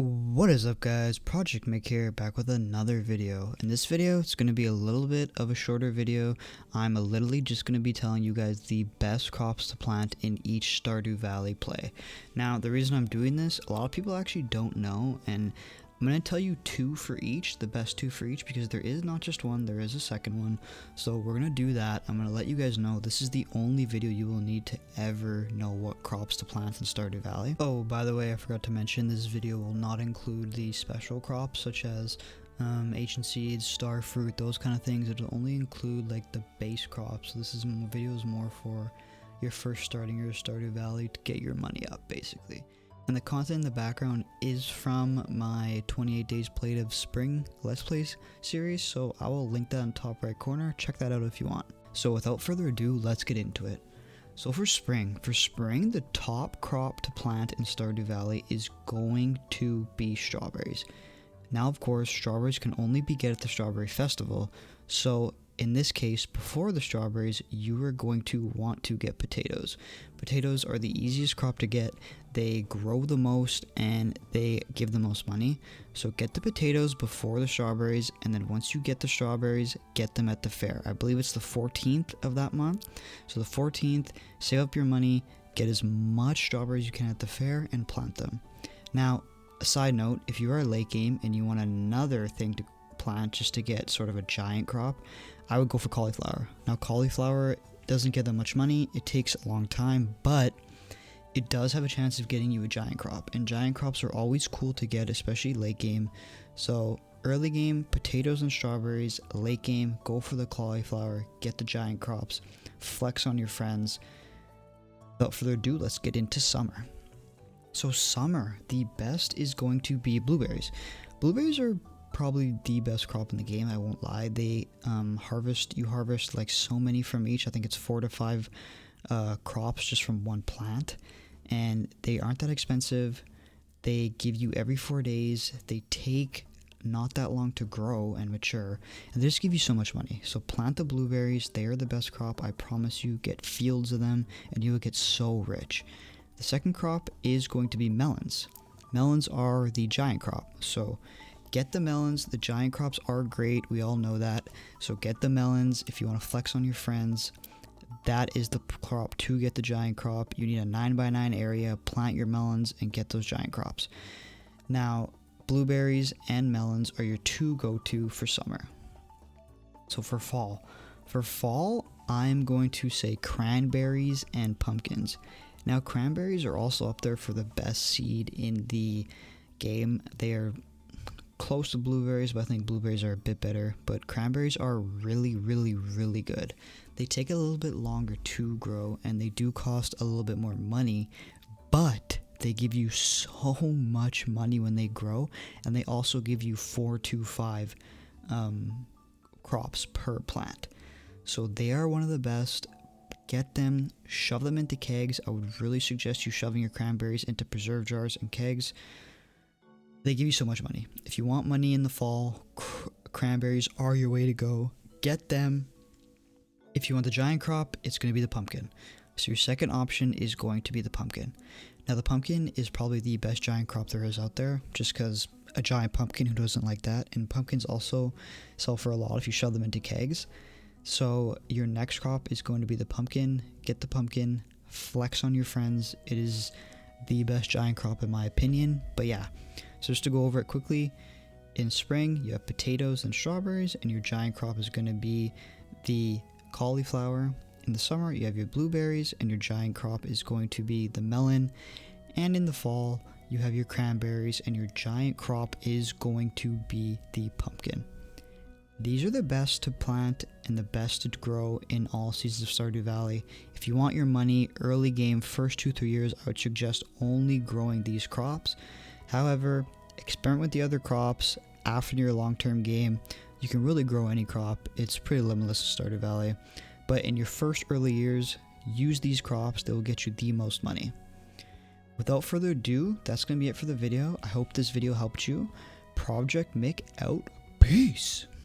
What is up, guys? Project Mick here, back with another video. In this video, it's going to be a little bit of a shorter video. I'm literally just going to be telling you guys the best crops to plant in each Stardew Valley play. Now, the reason I'm doing this, a lot of people actually don't know, and I'm going to tell you two for each, the best two for each, because there is not just one, there is a second one. So we're going to do that. I'm going to let you guys know this is the only video you will need to ever know what crops to plant in Stardew Valley. Oh, by the way, I forgot to mention this video will not include the special crops such as ancient seeds, star fruit, those kind of things. It'll only include like the base crops. So this video is more for your first starting your Stardew Valley to get your money up, basically. And the content in the background is from my 28 days played of spring Let's Plays series, so I will link that in the top right corner. Check that out if you want. So without further ado, let's get into it. So for spring, the top crop to plant in Stardew Valley is going to be strawberries. Now, of course, strawberries can only be get at the Strawberry Festival, so in this case, before the strawberries, you are going to want to get potatoes. Potatoes are the easiest crop to get. They grow the most and they give the most money. So get the potatoes before the strawberries, and then once you get the strawberries, get them at the fair. I believe it's the 14th of that month. So the 14th, save up your money, get as much strawberries you can at the fair and plant them. Now, a side note, if you are late game and you want another thing to plant just to get sort of a giant crop, I would go for cauliflower. Now, cauliflower doesn't get that much money, it takes a long time, but it does have a chance of getting you a giant crop, and giant crops are always cool to get, especially late game. So early game, potatoes and strawberries. Late game, go for the cauliflower, get the giant crops, flex on your friends. Without further ado, let's get into summer. So summer, the best is going to be blueberries. Blueberries are probably the best crop in the game, I won't lie. They you harvest like so many from each. I think it's 4 to 5 crops just from one plant, and they aren't that expensive. They give you every 4 days. They take not that long to grow and mature, and they just give you so much money. So plant the blueberries. They are the best crop, I promise you. Get fields of them and you will get so rich. The second crop is going to be melons. Melons are the giant crop, so get the melons. The giant crops are great, we all know that. So get the melons if you want to flex on your friends. That is the crop to get the giant crop. You need a 9x9 area, plant your melons and get those giant crops. Now, blueberries and melons are your two go-to for summer. So for fall, I'm going to say cranberries and pumpkins. Now, cranberries are also up there for the best seed in the game. They are close to blueberries, but I think blueberries are a bit better. But cranberries are really, really, really good. They take a little bit longer to grow, and they do cost a little bit more money, but they give you so much money when they grow, and they also give you 4 to 5 crops per plant. So they are one of the best. Get them, shove them into kegs. I would really suggest you shoving your cranberries into preserve jars and kegs. They give you so much money. If you want money in the fall, cranberries are your way to go. Get them. If you want the giant crop, it's going to be the pumpkin. So your second option is going to be the pumpkin. Now, the pumpkin is probably the best giant crop there is out there, just because a giant pumpkin, who doesn't like that? And pumpkins also sell for a lot if you shove them into kegs. So your next crop is going to be the pumpkin. Get the pumpkin, flex on your friends. It is the best giant crop in my opinion. But yeah, so just to go over it quickly, in spring you have potatoes and strawberries, and your giant crop is going to be the cauliflower. In the summer you have your blueberries, and your giant crop is going to be the melon. And in the fall you have your cranberries, and your giant crop is going to be the pumpkin. These are the best to plant and the best to grow in all seasons of Stardew Valley. If you want your money early game, first 2-3 years, I would suggest only growing these crops. However, experiment with the other crops. After your long-term game, you can really grow any crop. It's pretty limitless in Stardew Valley. But in your first early years, use these crops. They will get you the most money. Without further ado, that's going to be it for the video. I hope this video helped you. Project Mick out. Peace.